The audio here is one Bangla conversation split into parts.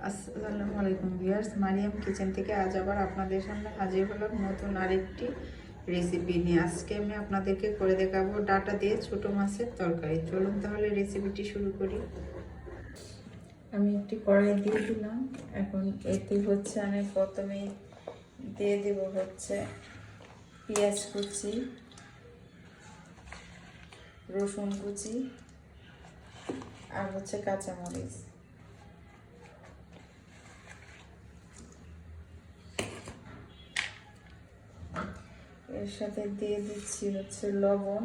আসসালামু আলাইকুম ভিউয়ার্স, মারিয়াম কিচেন থেকে আজ আবার আপনাদের সামনে হাজির হলাম নতুন আরেকটি রেসিপি নিয়ে। আজকে আমি আপনাদেরকে করে দেখাবো ডাটা দিয়ে ছোট মাছের তরকারি। চলুন তাহলে রেসিপিটি শুরু করি। আমি একটি কড়াই দিয়ে দিলাম। এখন এতে হচ্ছে আমি প্রথমেই দিয়ে দেব হচ্ছে পেঁয়াজ কুচি, রসুন কুচি আর হচ্ছে কাঁচামরিচ। এর সাথে দিয়ে দিচ্ছি হচ্ছে লবণ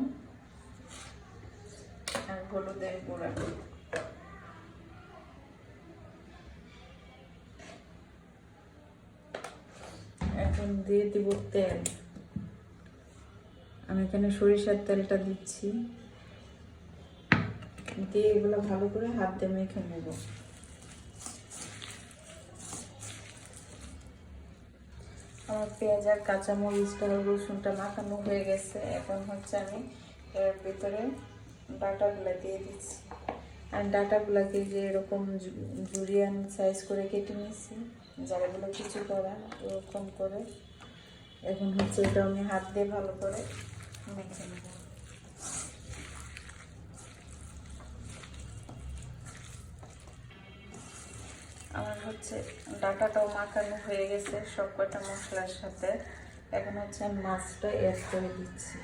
আর হলুদের গুঁড়া। এখন দিয়ে দিব তেল। আমি এখানে সরিষার তেলটা দিচ্ছি, দিয়ে এগুলো ভালো করে হাত দিয়ে মেখে নেব। আমার পেঁয়াজ আর কাঁচামরিচটা রসুনটা মাখানো হয়ে গেছে। এখন হচ্ছে আমি এর ভিতরে ডাটাগুলো দিয়ে দিচ্ছি। আর ডাটাগুলোকে যে এরকম জুলিয়ান সাইজ করে কেটে নিয়েছি, যারাগুলো কিছু করা এরকম করে। এখন হচ্ছে এটা আমি হাত দিয়ে ভালো করে মেখে নেব। আমার হচ্ছে ডাটাটাও মাখানো হয়ে গেছে সব কটা মশলার সাথে। এখন হচ্ছে আমি মাছটা অ্যাড করে দিচ্ছি।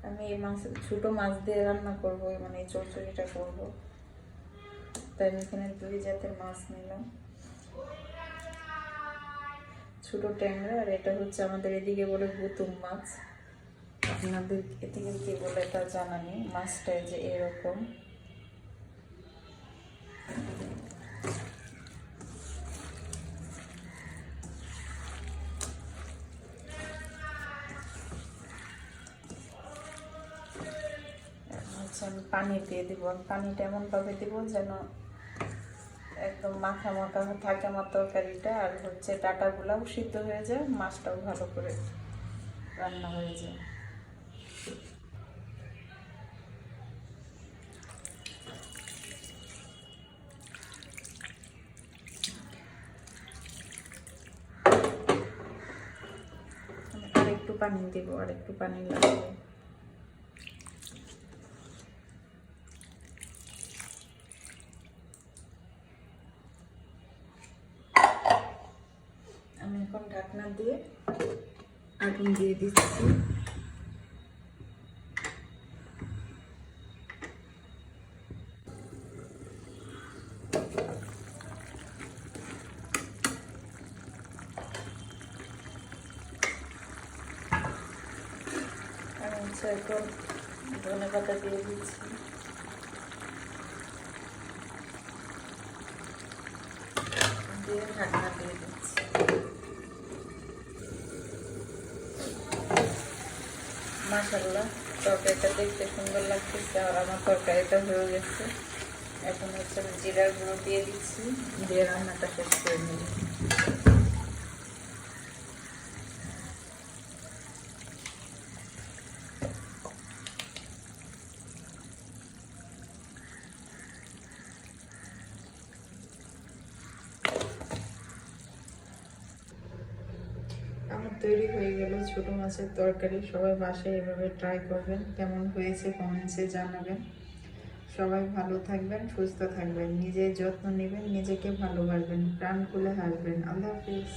আমি এই মাছ ছোটো মাছ দিয়ে রান্না করব, মানে এই চচ্চড়িটা করব, তাই আমি এখানে 2 জাতের মাছ নিলাম। ছোট ট্যাংরা, আর এটা হচ্ছে আমাদের এদিকে বলে গুতুম মাছ, আপনাদের এদিকে কি বলে তা জানা নেই। মাছটা যে এরকম। আমি পানি দিয়ে দিব। পানিটা এমনভাবে দিব যেন একদম মাখা মাখা থাকে আমার তরকারিটা, আর হচ্ছে ডাটাগুলাও সিদ্ধ হয়ে যায়, মাছটাও ভালো করে রান্না হয়ে যায়। আর একটু পানি দিব, আর একটু পানি লাগবে। আমি এখন ঢাকনা দিয়ে আগুন দিয়ে দিচ্ছি। আমি হচ্ছে এখন ধনে পাতা দিয়ে দিচ্ছি। দিয়ে ঢাকনা দিয়ে দিচ্ছি। মাশাআল্লাহ, তরকারিটা দেখতে সুন্দর লাগতেছে, আর আমার তরকারিটা হয়ে গেছে। এখন হচ্ছে আমি জিরার গুঁড়ো দিয়ে দিচ্ছি, দিয়ে রান্নাটা শেষ করে নিই। আমার তৈরি হয়ে গেল ছোট মাছের তরকারি। সবাই বাসায় এভাবে ট্রাই করবেন, কেমন হয়েছে কমেন্টসে জানাবেন। সবাই ভালো থাকবেন, সুস্থ থাকবেন, নিজের যত্ন নেবেন, নিজেকে ভালোবাসবেন, প্রাণ খুলে হাসবেন। আল্লাহ হাফিজ।